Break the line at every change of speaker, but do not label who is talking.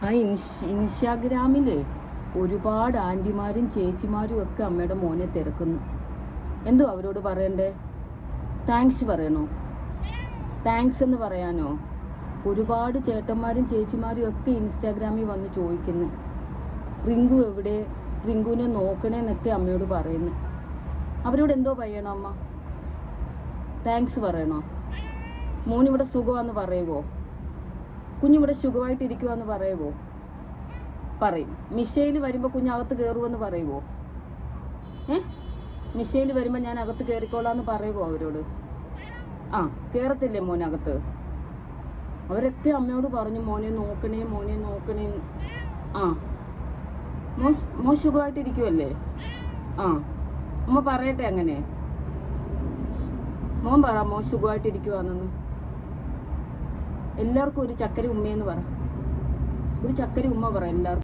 ആ ഇൻസ്റ്റാഗ്രാമിൽ ഒരുപാട് ആൻറ്റിമാരും ചേച്ചിമാരും ഒക്കെ അമ്മയുടെ മോനെ തിരക്കുന്നു. എന്തോ അവരോട് പറയണ്ടേ? താങ്ക്സ് പറയണോ? താങ്ക്സ് എന്ന് പറയാനോ? ഒരുപാട് ചേട്ടന്മാരും ചേച്ചിമാരും ഒക്കെ ഇൻസ്റ്റാഗ്രാമിൽ വന്ന് ചോദിക്കുന്നു, റിങ്കു എവിടെ, റിങ്കുവിനെ നോക്കണേന്നൊക്കെ അമ്മയോട് പറയുന്നു. അവരോട് എന്തോ പറയണോ അമ്മ? താങ്ക്സ് പറയണോ? മോനിവിടെ സുഖമാണെന്ന് പറയുമോ? കുഞ്ഞിവിടെ സുഖമായിട്ടിരിക്കുവാന്ന് പറയുമോ? പറയും. മിഷേൽ വരുമ്പോൾ കുഞ്ഞകത്ത് കയറുമെന്ന് പറയുമോ? മിഷേൽ വരുമ്പോൾ ഞാൻ അകത്ത് കയറിക്കോളാന്ന് പറയുമോ അവരോട്? ആ, കയറത്തില്ലേ മോനകത്ത്? അവരൊക്കെ അമ്മയോട് പറഞ്ഞു മോനെ നോക്കണേ, മോനെ നോക്കണേന്ന്. ആ, മോ സുഖമായിട്ടിരിക്കുമല്ലേ? ആ, അമ്മ പറയട്ടെ അങ്ങനെ. മോൻ പറ മോ സുഖമായിട്ടിരിക്കുവാന്നെന്ന്. എല്ലാവർക്കും ഒരു ചക്കര ഉമ്മയെന്ന് പറ. ഒരു ചക്കര ഉമ്മ പറ എല്ലാവർക്കും.